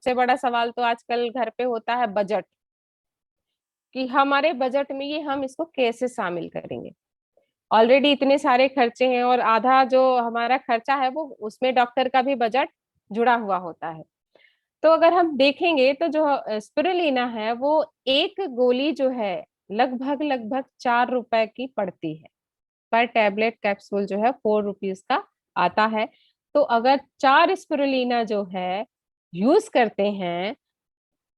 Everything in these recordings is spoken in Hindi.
सबसे बड़ा सवाल तो आजकल घर पे होता है बजट, कि हमारे बजट में ये हम इसको कैसे शामिल करेंगे। ऑलरेडी इतने सारे खर्चे हैं और आधा जो हमारा खर्चा है वो उसमें डॉक्टर का भी बजट जुड़ा हुआ होता है। तो अगर हम देखेंगे तो जो स्पिरुलिना है वो एक गोली जो है लगभग लगभग 4 रुपए की पड़ती है। पर टैबलेट कैप्सूल जो है 4 रुपीज का आता है। तो अगर 4 स्पिरुलिना जो है यूज करते हैं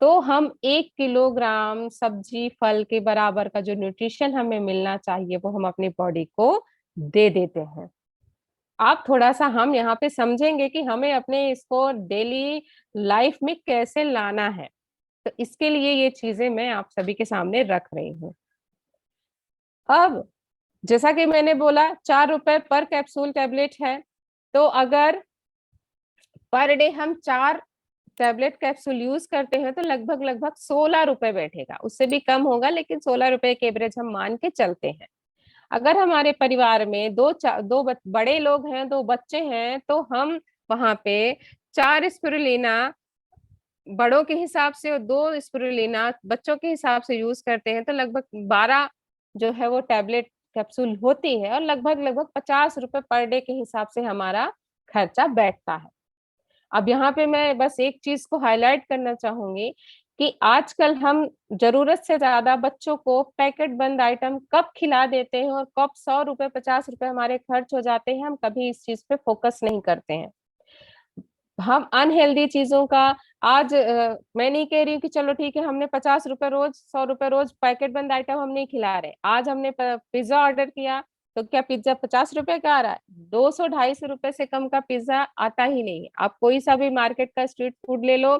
तो हम 1 किलोग्राम सब्जी फल के बराबर का जो न्यूट्रिशन हमें मिलना चाहिए वो हम अपनी बॉडी को दे देते हैं। आप थोड़ा सा हम यहाँ पे समझेंगे कि हमें अपने इसको डेली लाइफ में कैसे लाना है। तो इसके लिए ये चीजें मैं आप सभी के सामने रख रही हूँ। अब जैसा कि मैंने बोला 4 रुपए पर कैप्सूल टैबलेट है। तो अगर पर डे हम 4 टैबलेट कैप्सूल यूज करते हैं तो लगभग लगभग 16 रुपए बैठेगा। उससे भी कम होगा लेकिन 16 रुपए के एवरेज हम मान के चलते हैं। अगर हमारे परिवार में बड़े लोग हैं, 2 बच्चे हैं, तो हम वहां पे 4 स्पिरुलिना बड़ों के हिसाब से और 2 स्पिरुलिना बच्चों के हिसाब से यूज करते हैं तो लगभग 12 जो है वो टैबलेट कैप्सूल होती है और लगभग लगभग 50 रुपए पर डे के हिसाब से हमारा खर्चा बैठता है। अब यहाँ पे मैं बस एक चीज को हाईलाइट करना चाहूंगी कि आजकल हम जरूरत से ज्यादा बच्चों को पैकेट बंद आइटम कब खिला देते हैं और कब 100 रुपए 50 रुपए हमारे खर्च हो जाते हैं, हम कभी इस चीज पे फोकस नहीं करते हैं। हम अनहेल्दी चीजों का आज मैं नहीं कह रही हूँ कि चलो ठीक है हमने 50 रुपए रोज 100 रुपए रोज पैकेट बंद आइटम हम नहीं खिला रहे। आज हमने पिज्जा ऑर्डर किया तो क्या पिज्जा 50 रुपए का आ रहा है? 200 250 रुपए से कम का पिज्जा आता ही नहीं है। आप कोई सा भी मार्केट का स्ट्रीट फूड ले लो,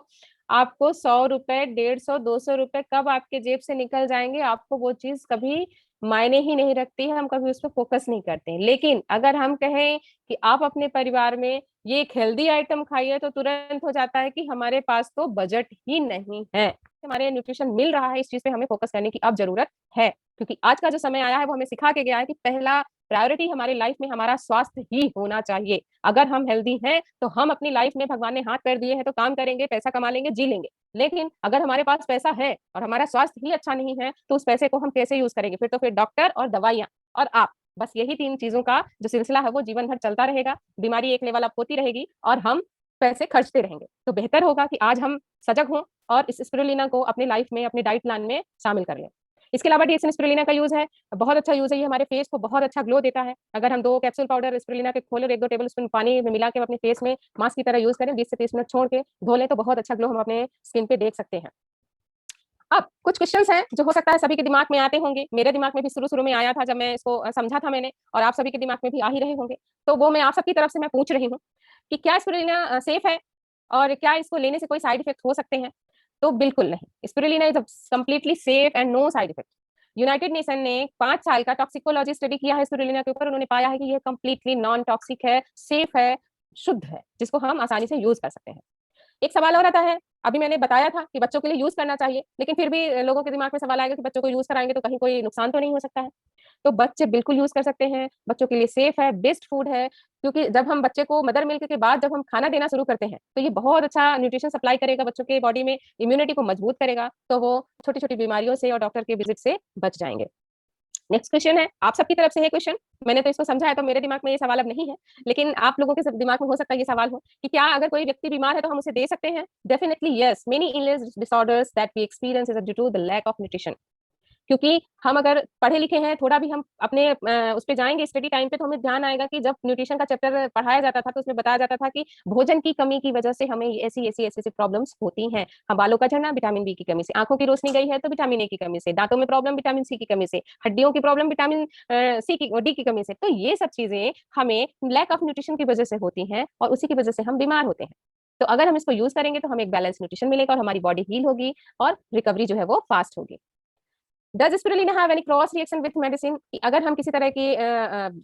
आपको 100 रुपए 150 200 रुपए कब आपके जेब से निकल जाएंगे आपको वो चीज कभी मायने ही नहीं रखती है। हम कभी उस पर फोकस नहीं करते हैं। लेकिन अगर हम कहें कि आप अपने परिवार में ये एक हेल्दी आइटम खाइए तो तुरंत हो जाता है कि हमारे पास तो बजट ही नहीं है। हमारे न्यूट्रिशन मिल रहा है, इस चीज पे हमें फोकस करने की अब जरूरत है। क्योंकि आज का जो समय आया है वो हमें सिखा के गया है कि पहला प्रायोरिटी हमारी लाइफ में हमारा स्वास्थ्य ही होना चाहिए। अगर हम हेल्दी हैं तो हम अपनी लाइफ में भगवान ने हाथ पैर दिए हैं तो काम करेंगे, पैसा कमा लेंगे, जी लेंगे। लेकिन अगर हमारे पास पैसा है और हमारा स्वास्थ्य ही अच्छा नहीं है तो उस पैसे को हम कैसे यूज करेंगे? फिर तो फिर डॉक्टर और दवाइयां और आप, बस यही 3 चीजों का जो सिलसिला है वो जीवन भर चलता रहेगा। बीमारी एक लेवल अप होती रहेगी और हम पैसे खर्चते रहेंगे। तो बेहतर होगा कि आज हम सजग हों और इस स्पिरुलिना को अपने लाइफ में अपने डाइट प्लान में शामिल कर लें। इसके अलावा डीएसएन स्पिरुलिना का यूज है, बहुत अच्छा यूज है। ये हमारे फेस को बहुत अच्छा ग्लो देता है। अगर हम 2 कैप्सूल पाउडर स्पिरुलिना के खोले और 1-2 टेबल स्पून पानी में मिला के अपने फेस में मास्क की तरह यूज करें, 20 से 30 मिनट छोड़ के धो लें तो बहुत अच्छा ग्लो हम अपने स्किन पे देख सकते हैं। अब कुछ क्वेश्चंस हैं जो हो सकता है सभी के दिमाग में आते होंगे। मेरे दिमाग में भी शुरू शुरू में आया था जब मैं इसको समझा था मैंने, और आप सभी के दिमाग में भी आ ही रहे होंगे। तो वो मैं आप सबकी तरफ से मैं पूछ रही हूँ कि क्या स्पिरुलिना सेफ है और क्या इसको लेने से कोई साइड इफेक्ट हो सकते हैं? तो बिल्कुल नहीं, spirulina is completely safe and no side effect. United Nation ने 5 साल का टॉक्सिकोलॉजी स्टडी किया है स्पिरुलिना के ऊपर। उन्होंने पाया है कि यह कंप्लीटली नॉन टॉक्सिक है, सेफ है, शुद्ध है, जिसको हम आसानी से यूज कर सकते हैं। एक सवाल और आता है, अभी मैंने बताया था कि बच्चों के लिए यूज करना चाहिए, लेकिन फिर भी लोगों के दिमाग में सवाल आएगा कि बच्चों को यूज कराएंगे तो कहीं कोई नुकसान तो नहीं हो सकता है? तो बच्चे बिल्कुल यूज कर सकते हैं, बच्चों के लिए सेफ है, बेस्ट फूड है। क्योंकि जब हम बच्चे को मदर मिल्क के बाद जब हम खाना देना शुरू करते हैं तो ये बहुत अच्छा न्यूट्रिशन सप्लाई करेगा बच्चों के बॉडी में, इम्यूनिटी को मजबूत करेगा, तो वो छोटी छोटी बीमारियों से और डॉक्टर के विजिट से बच जाएंगे। नेक्स्ट क्वेश्चन है, आप सबकी तरफ से है क्वेश्चन। मैंने तो इसको समझा है तो मेरे दिमाग में ये सवाल अब नहीं है, लेकिन आप लोगों के दिमाग में हो सकता है ये सवाल हो कि क्या अगर कोई व्यक्ति बीमार है तो हम उसे दे सकते हैं? Definitely yes, many illness disorders that we experience is due to the lack of nutrition. क्योंकि हम अगर पढ़े लिखे हैं, थोड़ा भी हम अपने उस पे जाएंगे स्टडी टाइम पे तो हमें ध्यान आएगा कि जब न्यूट्रिशन का चैप्टर पढ़ाया जाता था तो उसमें बताया जाता था कि भोजन की कमी की वजह से हमें ऐसी ऐसी ऐसी ऐसी प्रॉब्लम्स होती हैं। हम बालों का झड़ना विटामिन बी की कमी से, आंखों की रोशनी गई है तो विटामिन ए की कमी से, दांतों में प्रॉब्लम विटामिन सी की कमी से, हड्डियों की प्रॉब्लम विटामिन सी की डी की कमी से। तो ये सब चीजें हमें लैक ऑफ न्यूट्रिशन की वजह से होती हैं और उसी की वजह से हम बीमार होते हैं। तो अगर हम इसको यूज करेंगे तो हमें एक बैलेंस न्यूट्रिशन मिलेगा और हमारी बॉडी हील होगी और रिकवरी जो है वो फास्ट होगी। Does spirulina have any cross reaction with medicine? अगर हम किसी तरह की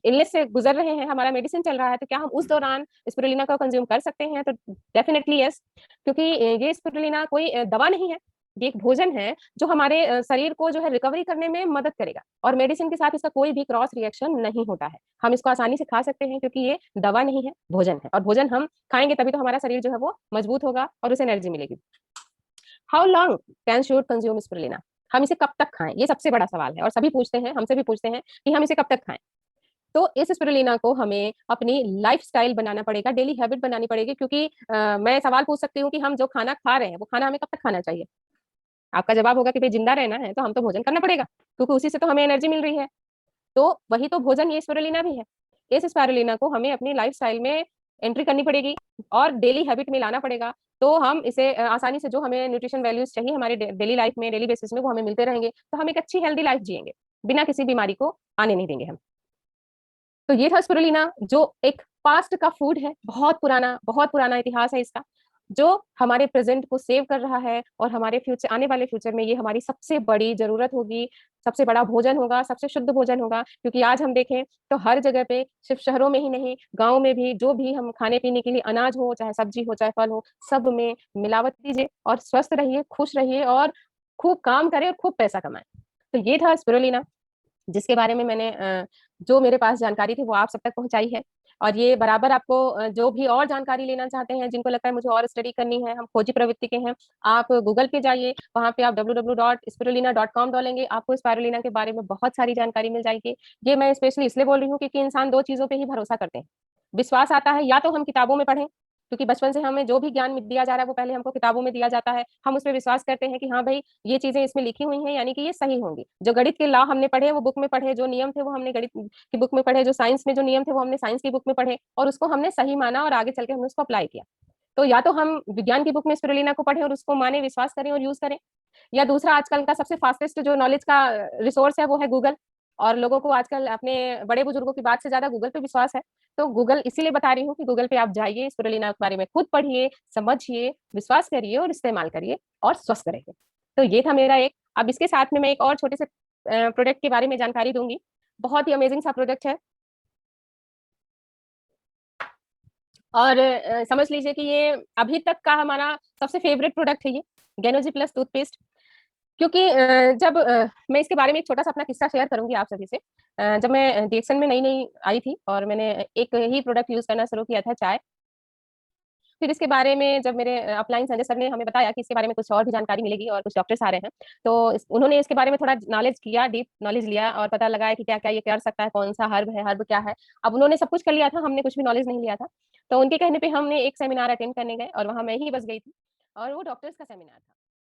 इलनेस से गुजर रहे हैं, हमारा मेडिसिन चल रहा है, तो क्या हम उस दौरान स्पिरुलिना को कंज्यूम कर सकते हैं? तो डेफिनेटली यस, क्योंकि ये स्पिरुलिना कोई दवा नहीं है, ये एक भोजन है जो हमारे शरीर को जो है रिकवरी करने में मदद करेगा और मेडिसिन के साथ इसका कोई भी क्रॉस रिएक्शन नहीं होता है। हम इसको आसानी से खा सकते हैं क्योंकि ये दवा नहीं है, भोजन है और भोजन हम खाएंगे तभी तो हमारा शरीर जो है वो मजबूत होगा और उसे एनर्जी मिलेगी। How long can should consume spirulina? हम इसे कब तक खाएं, ये सबसे बड़ा सवाल है और सभी पूछते हैं, हमसे भी पूछते हैं कि हम इसे कब तक खाएं। तो इस स्पिरुलिना को हमें अपनी लाइफस्टाइल बनाना पड़ेगा, डेली हैबिट बनानी पड़ेगी क्योंकि मैं सवाल पूछ सकती हूँ कि हम जो खाना खा रहे हैं वो खाना हमें कब तक खाना चाहिए। आपका जवाब होगा कि भाई जिंदा रहना है तो हम तो भोजन करना पड़ेगा क्योंकि उसी से तो हमें एनर्जी मिल रही है। तो वही तो भोजन ये स्पिरुलिना भी है। इस स्पिरुलिना को हमें अपनी लाइफस्टाइल में एंट्री करनी पड़ेगी और डेली हैबिट में लाना पड़ेगा। तो हम इसे आसानी से जो हमें न्यूट्रिशन वैल्यूज चाहिए हमारे डेली लाइफ में, डेली बेसिस में वो हमें मिलते रहेंगे तो हम एक अच्छी हेल्दी लाइफ जिएंगे, बिना किसी बीमारी को आने नहीं देंगे हम। तो ये था स्पिरुलिना जो एक पास्ट का फूड है, बहुत पुराना इतिहास है इसका, जो हमारे प्रेजेंट को सेव कर रहा है और हमारे फ्यूचर, आने वाले फ्यूचर में ये हमारी सबसे बड़ी जरूरत होगी, सबसे बड़ा भोजन होगा, सबसे शुद्ध भोजन होगा। क्योंकि आज हम देखें तो हर जगह पे, सिर्फ शहरों में ही नहीं, गाँव में भी जो भी हम खाने पीने के लिए अनाज हो, चाहे सब्जी हो, चाहे फल हो, सब में मिलावट कीजिए और स्वस्थ रहिए, खुश रहिए और खूब काम करें और खूब पैसा कमाएं। तो ये था स्पिरुलिना जिसके बारे में मैंने जो मेरे पास जानकारी थी वो आप सब तक पहुंचाई है। और ये बराबर आपको जो भी और जानकारी लेना चाहते हैं, जिनको लगता है मुझे और स्टडी करनी है, हम खोजी प्रवृत्ति के हैं, आप गूगल पे जाइए, वहां पे आप www.spirulina.com डालेंगे, आपको स्पाइरुलिना के बारे में बहुत सारी जानकारी मिल जाएगी। ये मैं स्पेशली इसलिए बोल रही हूँ क्योंकि इंसान दो चीजों पे ही भरोसा करते हैं। विश्वास आता है या तो हम किताबों में पढ़ें, क्योंकि बचपन से हमें जो भी ज्ञान दिया जा रहा है वो पहले हमको किताबों में दिया जाता है, हम उस पर विश्वास करते हैं कि हाँ भाई ये चीजें इसमें लिखी हुई हैं यानी कि ये सही होंगी। जो गणित के लॉ हमने पढ़े वो बुक में पढ़े, जो नियम थे वो हमने गणित की बुक में पढ़े, जो साइंस में जो नियम थे वो हमने साइंस की बुक में पढ़े और उसको हमने सही माना और आगे चल के हमने उसको अप्लाई किया। तो या तो हम विज्ञान की बुक में स्पिरुलिना को पढ़ें और उसको माने, विश्वास करें और यूज करें, या दूसरा आजकल का सबसे फास्टेस्ट जो नॉलेज का रिसोर्स है वो है गूगल। और लोगों को आजकल अपने बड़े बुजुर्गों की बात से ज्यादा गूगल पे विश्वास है। तो गूगल इसीलिए बता रही हूँ कि गूगल पे आप जाइए, स्पिरुलिना के बारे में खुद पढ़िए, समझिए, विश्वास करिए और इस्तेमाल करिए और स्वस्थ रहिए। तो ये था मेरा एक। अब इसके साथ में मैं एक और छोटे से प्रोडक्ट के बारे में जानकारी दूंगी। बहुत ही अमेजिंग सा प्रोडक्ट है और समझ लीजिए कि ये अभी तक का हमारा सबसे फेवरेट प्रोडक्ट है, ये गेनोजी प्लस टूथपेस्ट। क्योंकि जब मैं इसके बारे में एक छोटा सा अपना किस्सा शेयर करूंगी आप सभी से। जब मैं डीएक्सन में नई नई आई थी और मैंने एक ही प्रोडक्ट यूज करना शुरू किया था, चाय। फिर इसके बारे में जब मेरे अपलाइन संजय सर ने हमें बताया कि इसके बारे में कुछ और भी जानकारी मिलेगी और कुछ डॉक्टर्स आ रहे हैं, तो उन्होंने इसके बारे में थोड़ा नॉलेज किया, डीप नॉलेज लिया और पता लगाया कि क्या क्या ये कर सकता है, कौन सा हर्ब है, हर्ब क्या है। अब उन्होंने सब कुछ कर लिया था, हमने कुछ भी नॉलेज नहीं लिया था। तो उनके कहने पे हमने एक सेमिनार अटेंड करने गए और वहां मैं ही बस गई थी और वो डॉक्टर्स का सेमिनार था।